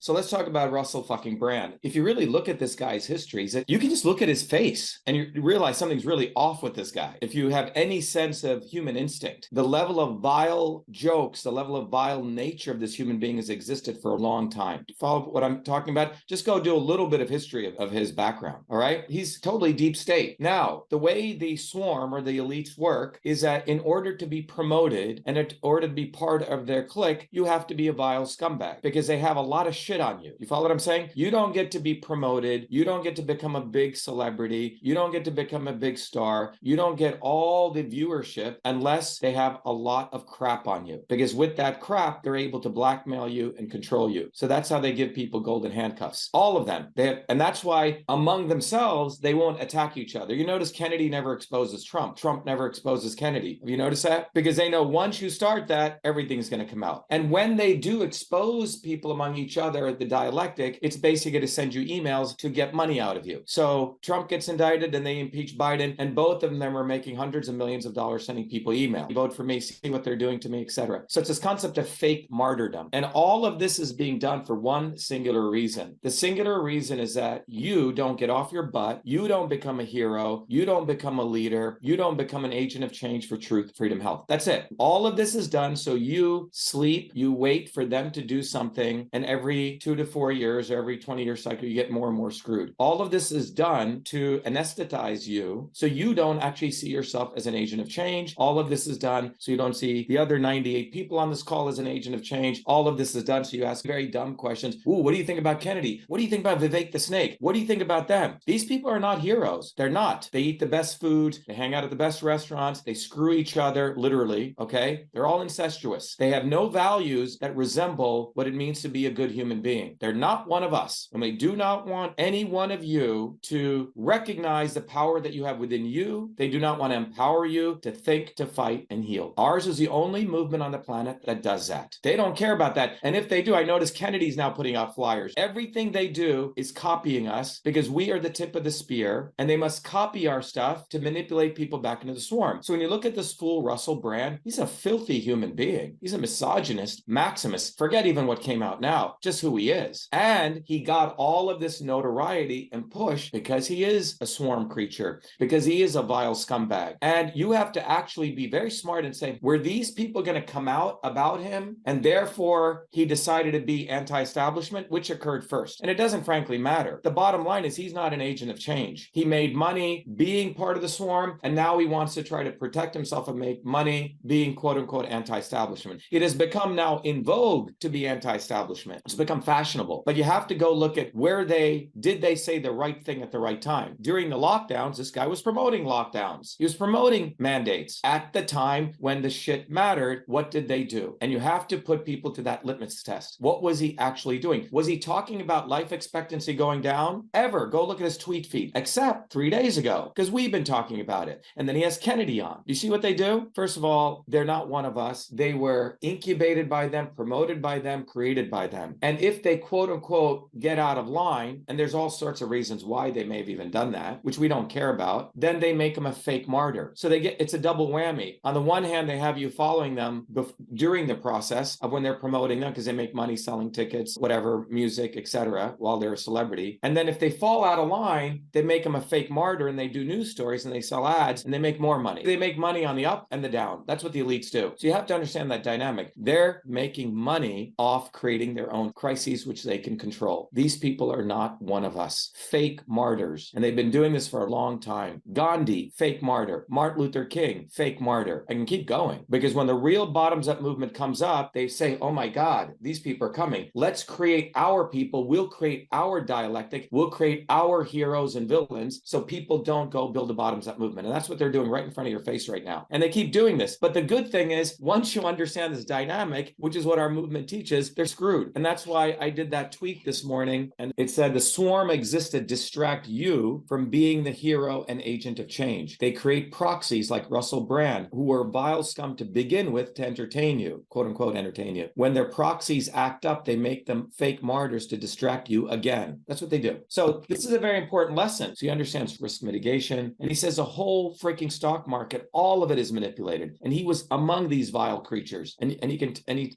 So let's talk about Russell fucking Brand. If you really look at this guy's history, you can just look at his face and you realize something's really off with this guy. If you have any sense of human instinct, the level of vile jokes, the level of vile nature of this human being has existed for a long time. Do you follow what I'm talking about? Just go do a little bit of history of his background, all right? He's totally deep state. Now, the way the swarm or the elites work is that in order to be promoted and in order to be part of their clique, you have to be a vile scumbag because they have a lot of shit on you. You follow what I'm saying? You don't get to be promoted. You don't get to become a big celebrity. You don't get to become a big star. You don't get all the viewership unless they have a lot of crap on you, because with that crap, they're able to blackmail you and control you. So that's how they give people golden handcuffs. All of them. And that's why among themselves, they won't attack each other. You notice Kennedy never exposes Trump. Trump never exposes Kennedy. Have you noticed that? Because they know once you start that, everything's going to come out. And when they do expose people among each other, the dialectic, it's basically to send you emails to get money out of you. So Trump gets indicted and they impeach Biden, and both of them are making hundreds of millions of dollars sending people email. Vote for me, see what they're doing to me, etc. So it's this concept of fake martyrdom. And all of this is being done for one singular reason. The singular reason is that you don't get off your butt, you don't become a hero, you don't become a leader, you don't become an agent of change for truth, freedom, health. That's it. All of this is done so you sleep, you wait for them to do something, and every 2 to 4 years or every 20-year cycle, you get more and more screwed. All of this is done to anesthetize you so you don't actually see yourself as an agent of change. All of this is done so you don't see the other 98 people on this call as an agent of change. All of this is done so you ask very dumb questions. Ooh, what do you think about Kennedy? What do you think about Vivek the Snake? What do you think about them? These people are not heroes. They're not. They eat the best food. They hang out at the best restaurants. They screw each other, literally, okay? They're all incestuous. They have no values that resemble what it means to be a good human being. They're not one of us. And we do not want any one of you to recognize the power that you have within you. They do not want to empower you to think, to fight, and heal. Ours is the only movement on the planet that does that. They don't care about that. And if they do, I notice Kennedy's now putting out flyers. Everything they do is copying us because we are the tip of the spear, and they must copy our stuff to manipulate people back into the swarm. So when you look at this fool, Russell Brand, he's a filthy human being. He's a misogynist, Maximus. Forget even what came out now, just who he is. And he got all of this notoriety and push because he is a swarm creature, because he is a vile scumbag. And you have to actually be very smart and say, were these people going to come out about him? And therefore, he decided to be anti-establishment, which occurred first. And it doesn't frankly matter. The bottom line is he's not an agent of change. He made money being part of the swarm, and now he wants to try to protect himself and make money being quote unquote anti-establishment. It has become now in vogue to be anti-establishment. It's become fashionable. But you have to go look at where did they say the right thing at the right time? During the lockdowns, this guy was promoting lockdowns. He was promoting mandates. At the time when the shit mattered, what did they do? And you have to put people to that litmus test. What was he actually doing? Was he talking about life expectancy going down? Ever. Go look at his tweet feed, except 3 days ago, because we've been talking about it. And then he has Kennedy on. You see what they do? First of all, they're not one of us. They were incubated by them, promoted by them, created by them. And if they quote unquote get out of line, and there's all sorts of reasons why they may have even done that, which we don't care about, then they make them a fake martyr. So it's a double whammy. On the one hand, they have you following them during the process of when they're promoting them because they make money selling tickets, whatever, music, etc., while they're a celebrity. And then if they fall out of line, they make them a fake martyr and they do news stories and they sell ads and they make more money. They make money on the up and the down. That's what the elites do. So you have to understand that dynamic. They're making money off creating their own crises, which they can control. These people are not one of us. Fake martyrs. And they've been doing this for a long time. Gandhi, fake martyr. Martin Luther King, fake martyr. I can keep going because when the real bottoms-up movement comes up, they say, oh my God, these people are coming. Let's create our people. We'll create our dialectic. We'll create our heroes and villains so people don't go build a bottoms-up movement. And that's what they're doing right in front of your face right now. And they keep doing this. But the good thing is, once you understand this dynamic, which is what our movement teaches, they're screwed. And that's why I did that tweet this morning. And it said, the swarm exists to distract you from being the hero and agent of change. They create proxies like Russell Brand, who were vile scum to begin with to entertain you, quote unquote, entertain you. When their proxies act up, they make them fake martyrs to distract you again. That's what they do. So this is a very important lesson. So he understands risk mitigation. And he says the whole freaking stock market, all of it is manipulated. And he was among these vile creatures. And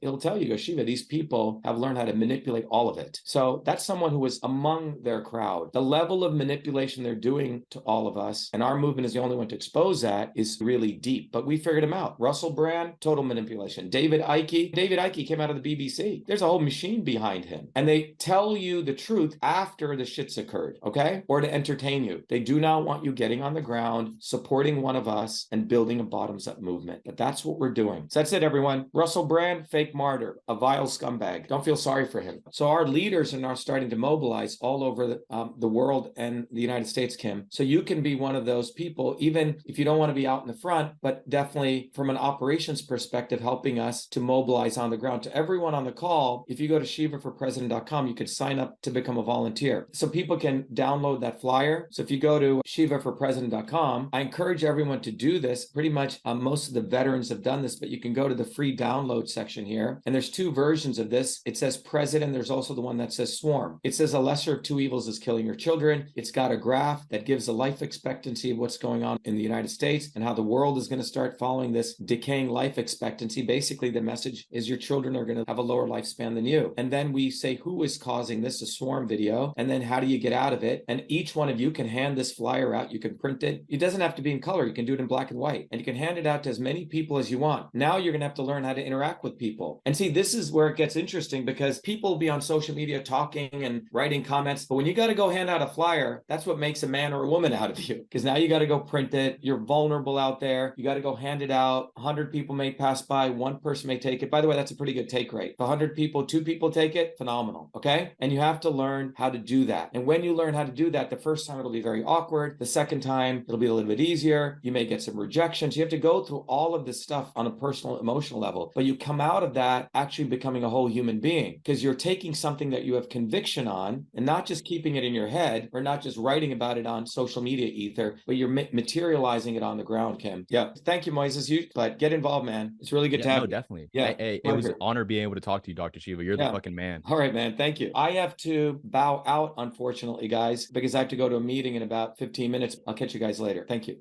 he'll tell you, Shiva, these people have learned how to manipulate manipulate all of it. So that's someone who was among their crowd. The level of manipulation they're doing to all of us, and our movement is the only one to expose that, is really deep. But we figured him out. Russell Brand, total manipulation. David Icke came out of the BBC. There's a whole machine behind him. And they tell you the truth after the shit's occurred, okay? Or to entertain you. They do not want you getting on the ground, supporting one of us, and building a bottoms-up movement. But that's what we're doing. So that's it, everyone. Russell Brand, fake martyr, a vile scumbag. Don't feel sorry for him. So our leaders are now starting to mobilize all over the world and the United States, Kim. So you can be one of those people, even if you don't want to be out in the front, but definitely from an operations perspective, helping us to mobilize on the ground. To everyone on the call, if you go to shivaforpresident.com, you could sign up to become a volunteer. So people can download that flyer. So if you go to shivaforpresident.com, I encourage everyone to do this. Pretty much most of the veterans have done this, but you can go to the free download section here. And there's two versions of this. It says president. There's also the one that says swarm. It says a lesser of two evils is killing your children. It's got a graph that gives a life expectancy of what's going on in the United States and how the world is going to start following this decaying life expectancy. Basically, the message is your children are going to have a lower lifespan than you. And then we say who is causing this, a swarm video, and then how do you get out of it? And each one of you can hand this flyer out. You can print it. It doesn't have to be in color. You can do it in black and white. And you can hand it out to as many people as you want. Now you're going to have to learn how to interact with people. And see, this is where it gets interesting because people will be on social media talking and writing comments. But when you got to go hand out a flyer, that's what makes a man or a woman out of you. Because now you got to go print it. You're vulnerable out there. You got to go hand it out. 100 people may pass by. One person may take it. By the way, that's a pretty good take rate. If 100 people, 2 people take it, phenomenal. Okay? And you have to learn how to do that. And when you learn how to do that, the first time it'll be very awkward. The second time, it'll be a little bit easier. You may get some rejections. You have to go through all of this stuff on a personal, emotional level. But you come out of that actually becoming a whole human being because you're taking something that you have conviction on and not just keeping it in your head or not just writing about it on social media ether, but you're materializing it on the ground, Kim. Yeah. Thank you, Moises. But get involved, man. It's really good to have you. Definitely. Yeah. It was an honor being able to talk to you, Dr. Shiva. You're the fucking man. All right, man. Thank you. I have to bow out, unfortunately, guys, because I have to go to a meeting in about 15 minutes. I'll catch you guys later. Thank you.